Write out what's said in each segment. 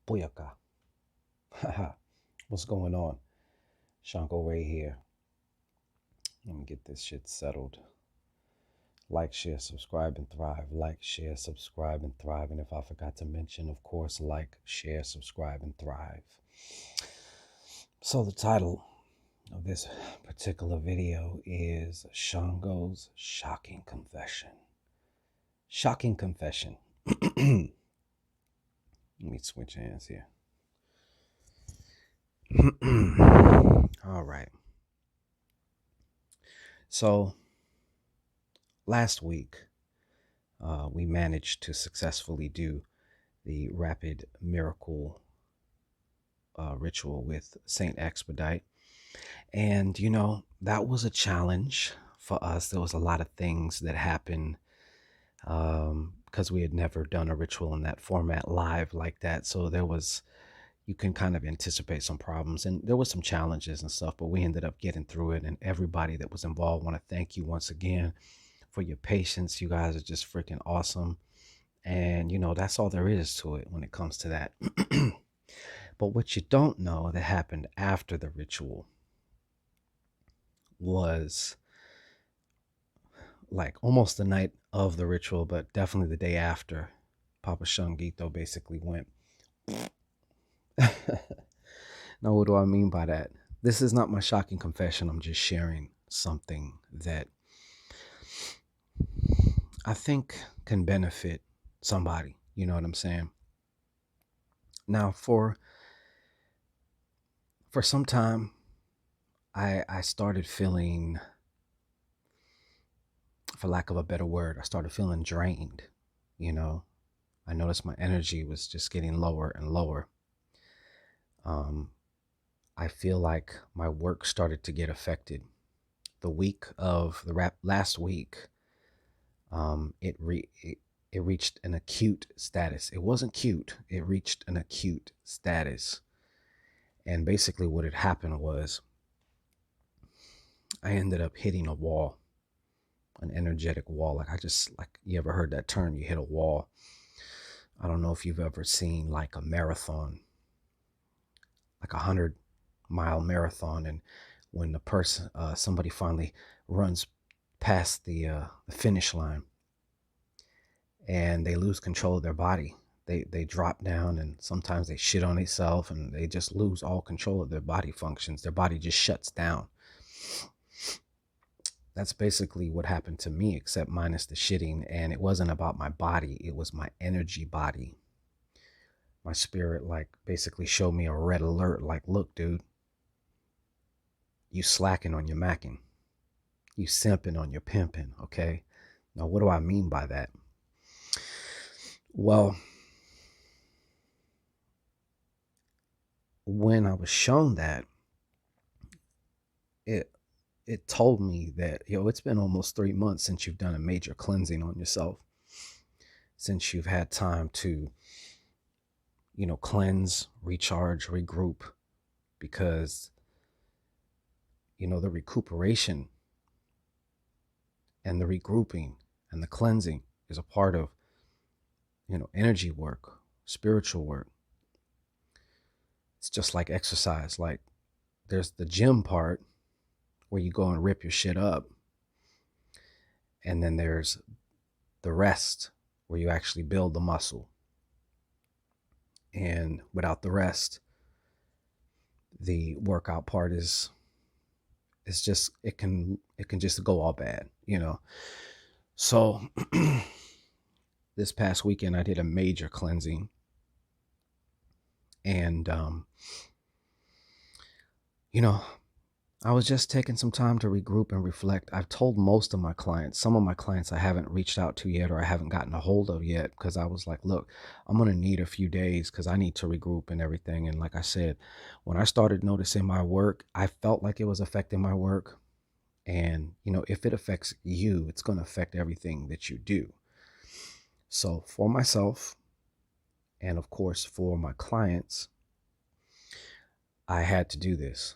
Booyaka. What's going on? Shango here. Let me get this shit settled. Like, share, subscribe, and thrive. Like, share, subscribe, and thrive. And if I forgot to mention, of course, like, share, subscribe, and thrive. So, the title of this particular video is Shango'S Shocking Confession. Shocking Confession. Let me switch hands here. All right. So last week, we managed to successfully do the rapid miracle ritual with Saint Expedite. And, that was a challenge for us. There was a lot of things that happened because we had never done a ritual in that format live like that. So you can kind of anticipate some problems, and there was some challenges and stuff, but we ended up getting through it. And everybody that was involved, want to thank you once again for your patience. You guys are just freaking awesome. And, that's all there is to it when it comes to that. But what you don't know that happened after the ritual was like almost the night of the ritual, but definitely the day after. Papa Shungito basically went. Now, what do I mean by that? This is not my shocking confession. I'm just sharing something that I think can benefit somebody. You know what I'm saying? Now, for some time, I started feeling, for lack of a better word, I started feeling drained. I noticed my energy was just getting lower and lower. I feel like my work started to get affected. The week of the last week, it reached an acute status. It wasn't cute. It reached an acute status. And basically what had happened was I ended up hitting a wall, an energetic wall. Like you ever heard that term, you hit a wall. I don't know if you've ever seen like a marathon, like 100-mile marathon. And when the person, somebody finally runs past the finish line and they lose control of their body, they drop down, and sometimes they shit on themselves, and they just lose all control of their body functions. Their body just shuts down. That's basically what happened to me, except minus the shitting. And it wasn't about my body. It was my energy body. My spirit basically showed me a red alert. Like, look, dude, you slacking on your macking. You simping on your pimping, okay? Now, what do I mean by that? Well, when I was shown that, it told me that, it's been almost 3 months since you've done a major cleansing on yourself, since you've had time to, cleanse, recharge, regroup, because, the recuperation and the regrouping and the cleansing is a part of, energy work, spiritual work. It's just like exercise. Like, there's the gym part where you go and rip your shit up. And then there's the rest where you actually build the muscle. And without the rest, the workout part is just, it can just go all bad, So this past weekend I did a major cleansing, and I was just taking some time to regroup and reflect. I've told most of my clients. Some of my clients I haven't reached out to yet, or I haven't gotten a hold of yet, because I was like, look, I'm going to need a few days because I need to regroup and everything. And like I said, when I started noticing my work, I felt like it was affecting my work. And, if it affects you, it's going to affect everything that you do. So for myself, and of course for my clients, I had to do this,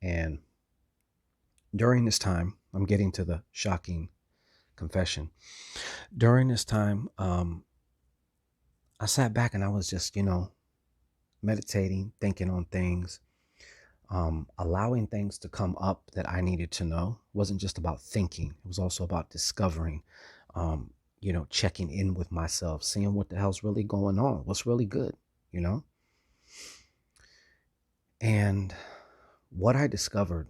and during this time, I'm getting to the shocking confession. During this time, I sat back and I was just, meditating, thinking on things, allowing things to come up that I needed to know. It wasn't just about thinking, it was also about discovering, um, checking in with myself, seeing what the hell's really going on, what's really good, you know? And what I discovered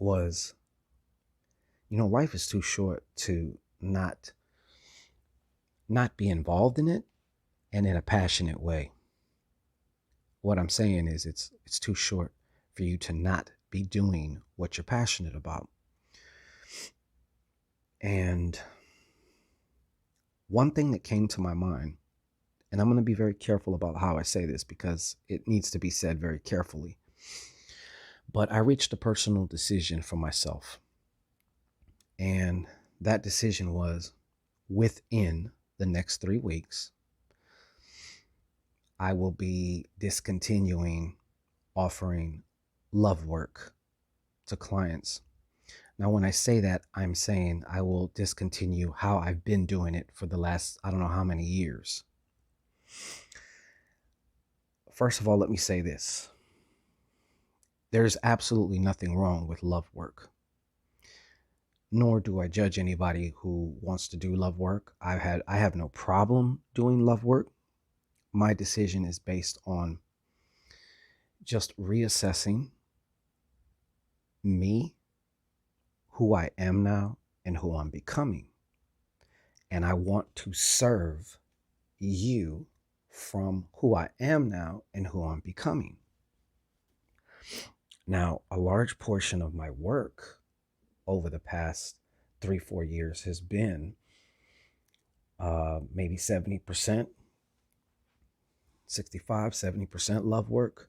was, life is too short to not be involved in it and in a passionate way. What I'm saying is it's too short for you to not be doing what you're passionate about. And one thing that came to my mind, and I'm going to be very careful about how I say this because it needs to be said very carefully, but I reached a personal decision for myself. And that decision was, within the next 3 weeks, I will be discontinuing offering love work to clients. Now, when I say that, I'm saying I will discontinue how I've been doing it for the last, I don't know how many years. First of all, let me say this. There's absolutely nothing wrong with love work, nor do I judge anybody who wants to do love work. I have no problem doing love work. My decision is based on just reassessing me, who I am now, and who I'm becoming. And I want to serve you from who I am now and who I'm becoming. Now, a large portion of my work over the past 3-4 years has been maybe 70%, 65-70% love work.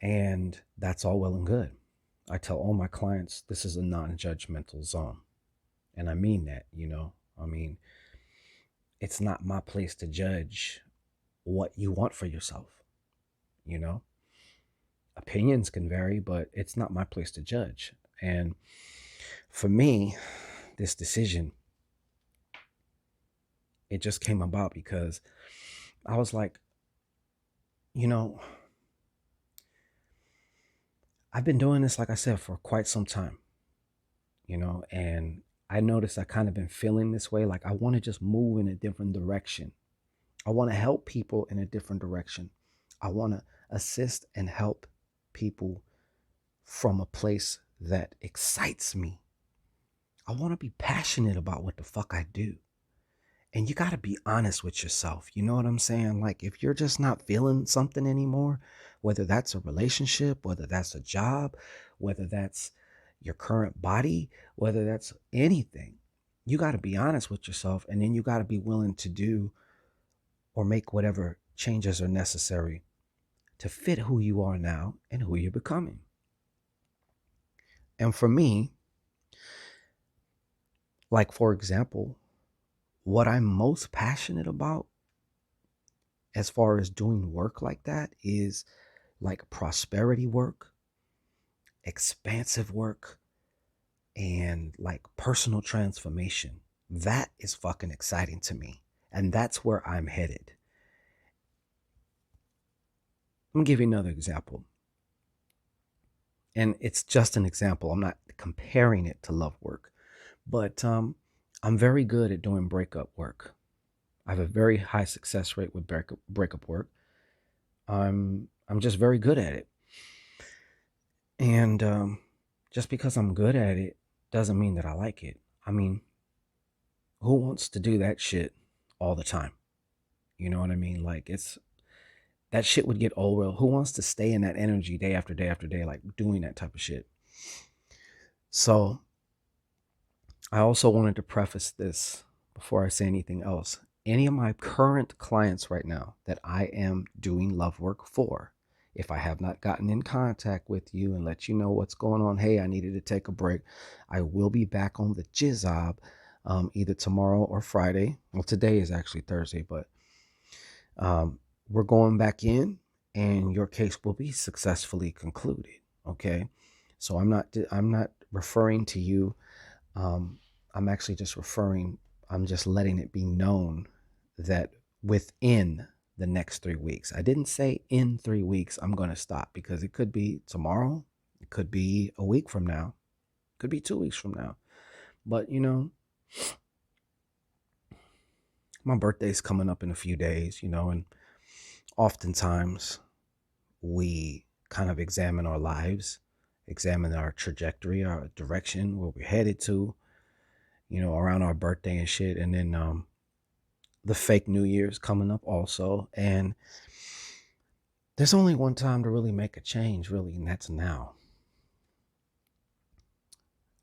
And that's all well and good. I tell all my clients, this is a non-judgmental zone. And I mean that, I mean, it's not my place to judge what you want for yourself, you know? Opinions can vary, but it's not my place to judge. And for me, this decision, it just came about because I was like, I've been doing this, like I said, for quite some time, and I noticed I kind of been feeling this way. Like I want to just move in a different direction. I want to help people in a different direction. I want to assist and help people from a place that excites me. I want to be passionate about what the fuck I do. And you got to be honest with yourself. You know what I'm saying? Like, if you're just not feeling something anymore, whether that's a relationship, whether that's a job, whether that's your current body, whether that's anything, you got to be honest with yourself. And then you got to be willing to do or make whatever changes are necessary to fit who you are now and who you're becoming. And for me, like, for example, what I'm most passionate about as far as doing work like that is like prosperity work, expansive work, and like personal transformation. That is fucking exciting to me. And that's where I'm headed. Let me give you another example. And it's just an example. I'm not comparing it to love work. But I'm very good at doing breakup work. I have a very high success rate with breakup work. I'm just very good at it. And just because I'm good at it doesn't mean that I like it. I mean, who wants to do that shit all the time? You know what I mean? Like, that shit would get old. Who wants to stay in that energy day after day after day, like doing that type of shit? So I also wanted to preface this before I say anything else. Any of my current clients right now that I am doing love work for, if I have not gotten in contact with you and let you know what's going on, hey, I needed to take a break, I will be back on the jizob either tomorrow or Friday. Well, today is actually Thursday, but we're going back in and your case will be successfully concluded. Okay. So I'm not referring to you. I'm actually just referring I'm just letting it be known that within the next 3 weeks, I didn't say in 3 weeks I'm going to stop, because it could be tomorrow, it could be a week from now, it could be 2 weeks from now. But my birthday's coming up in a few days, and oftentimes we kind of examine our lives, examine our trajectory, our direction, where we're headed to, around our birthday and shit. And then the fake New Year's coming up also. And there's only one time to really make a change, really, and that's now.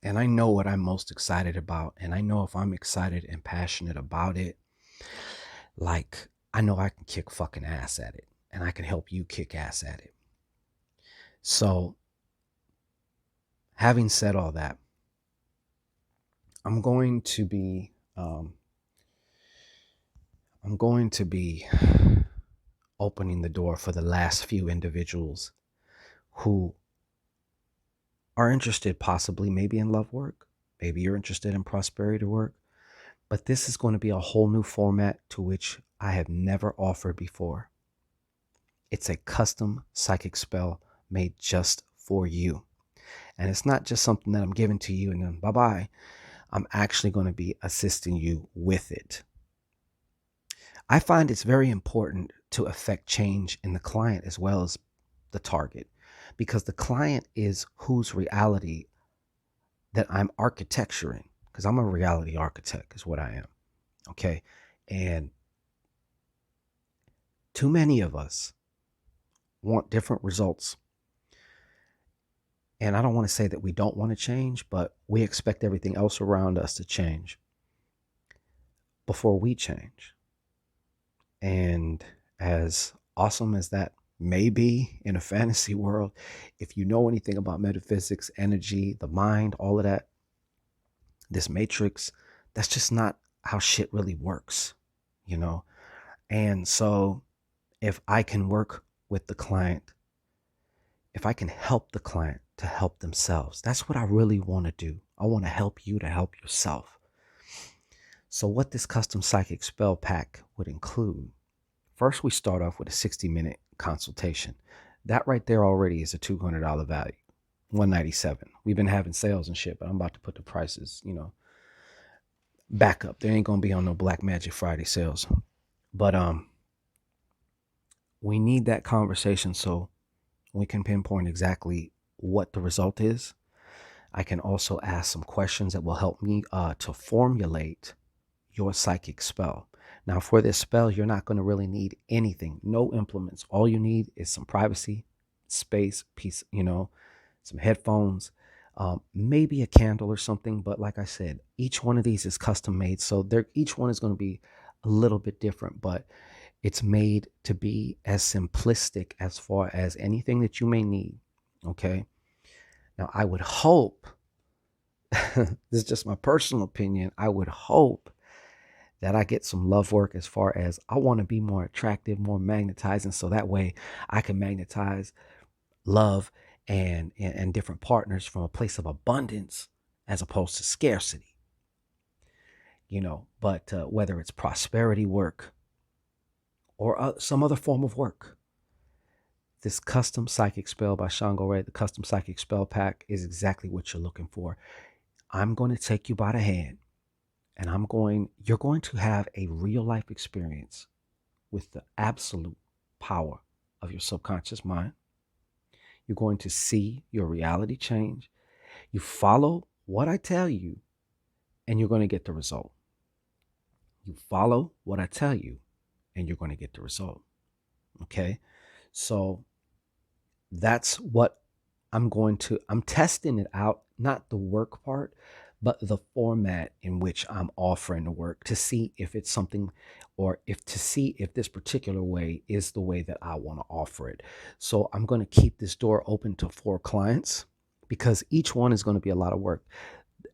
And I know what I'm most excited about. And I know if I'm excited and passionate about it, like, I know I can kick fucking ass at it. And I can help you kick ass at it. So, having said all that, I'm going to be opening the door for the last few individuals who are interested, possibly maybe in love work. Maybe you're interested in prosperity work. But this is going to be a whole new format to which I have never offered before. It's a custom psychic spell made just for you. And it's not just something that I'm giving to you and then bye-bye. I'm actually going to be assisting you with it. I find it's very important to affect change in the client as well as the target, because the client is whose reality that I'm architecturing, because I'm a reality architect is what I am. Okay. And too many of us want different results. And I don't want to say that we don't want to change, but we expect everything else around us to change before we change. And as awesome as that may be in a fantasy world, if you know anything about metaphysics, energy, the mind, all of that, this matrix, that's just not how shit really works, And so if I can work with the client, if I can help the client to help themselves, that's what I really want to do. I want to help you to help yourself. So what this custom psychic spell pack would include, first we start off with a 60-minute consultation. That right there already is a $200 value, $197. We've been having sales and shit, but I'm about to put the prices, back up. They ain't gonna be on no Black Magic Friday sales. But we need that conversation so we can pinpoint exactly what the result is. I can also ask some questions that will help me to formulate your psychic spell. Now, for this spell, you're not going to really need anything, no implements. All you need is some privacy, space, peace, some headphones, maybe a candle or something. But like I said, each one of these is custom made. So each one is going to be a little bit different, but it's made to be as simplistic as far as anything that you may need. Okay. Now, I would hope, this is just my personal opinion, I would hope that I get some love work as far as I want to be more attractive, more magnetizing, so that way I can magnetize love and different partners from a place of abundance as opposed to scarcity. But whether it's prosperity work or some other form of work, this custom psychic spell by Shango'S, the custom psychic spell pack, is exactly what you're looking for. I'm going to take you by the hand, and you're going to have a real life experience with the absolute power of your subconscious mind. You're going to see your reality change. You follow what I tell you, and you're going to get the result. You follow what I tell you, and you're going to get the result. Okay? So that's what I'm testing it out, not the work part, but the format in which I'm offering the work, to see if it's something, or to see if this particular way is the way that I want to offer it. So I'm going to keep this door open to 4 clients, because each one is going to be a lot of work.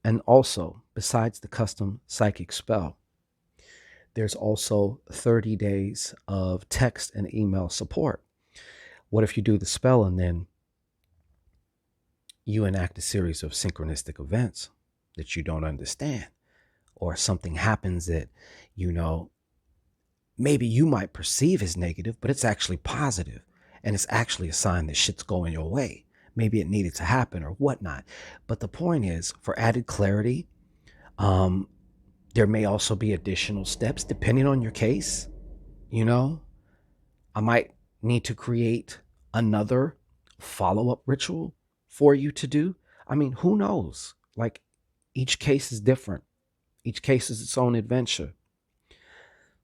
And also, besides the custom psychic spell, there's also 30 days of text and email support. What if you do the spell and then you enact a series of synchronistic events that you don't understand? or something happens that, you know, maybe you might perceive as negative, but it's actually positive, and it's actually a sign that shit's going your way. Maybe it needed to happen or whatnot. But the point is, for added clarity, um, there may also be additional steps depending on your case. You know, I might need to create another follow up ritual for you to do. I mean, who knows? Like, each case is different, each case is its own adventure.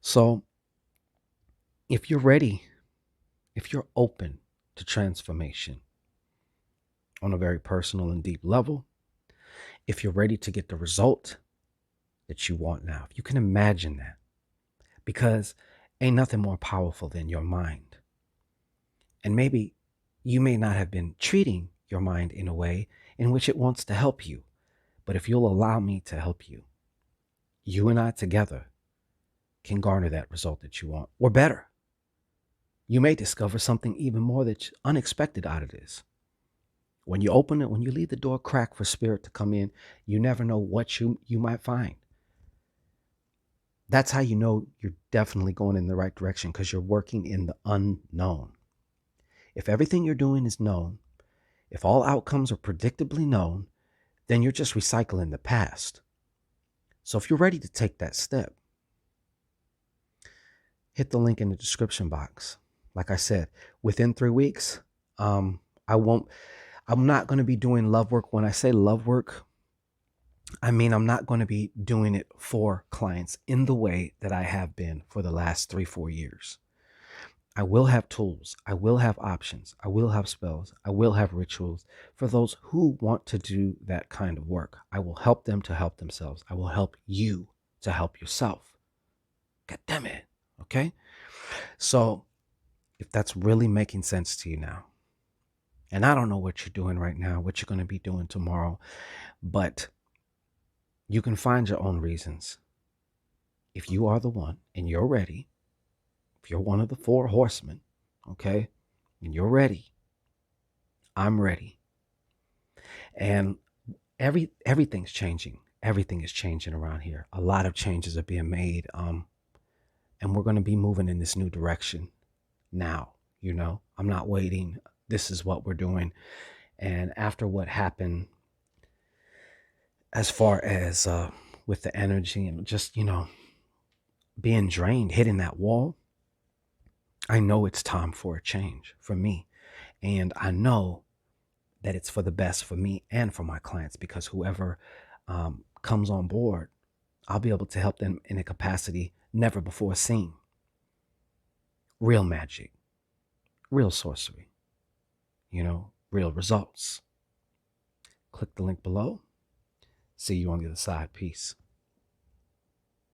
So, if you're ready, if you're open to transformation on a very personal and deep level, if you're ready to get the result that you want now, if you can imagine that, because ain't nothing more powerful than your mind. And maybe you may not have been treating your mind in a way in which it wants to help you. But if you'll allow me to help you, you and I together can garner that result that you want, or better. You may discover something even more that's unexpected out of this. When you open it, when you leave the door cracked for spirit to come in, you never know what you might find. That's how you know you're definitely going in the right direction, because you're working in the unknown. If everything you're doing is known, if all outcomes are predictably known, then you're just recycling the past. So if you're ready to take that step, hit the link in the description box. Like I said, within 3 weeks, I'm not going to be doing love work. When I say love work, I mean, I'm not going to be doing it for clients in the way that I have been for the last 3-4 years. I will have tools. I will have options. I will have spells. I will have rituals for those who want to do that kind of work. I will help them to help themselves. I will help you to help yourself. God damn it. Okay? So if that's really making sense to you now, and I don't know what you're doing right now, what you're going to be doing tomorrow, but you can find your own reasons. If you are the one and you're ready, if you're one of the 4 horsemen, okay, and you're ready, I'm ready. And everything's changing. Everything is changing around here. A lot of changes are being made. And we're going to be moving in this new direction now. You know, I'm not waiting. This is what we're doing. And after what happened, as far as with the energy and just, you know, being drained, hitting that wall, I know it's time for a change for me. And I know that it's for the best for me and for my clients, because whoever comes on board, I'll be able to help them in a capacity never before seen. Real magic, real sorcery, you know, real results. Click the link below. See you on the other side. Peace.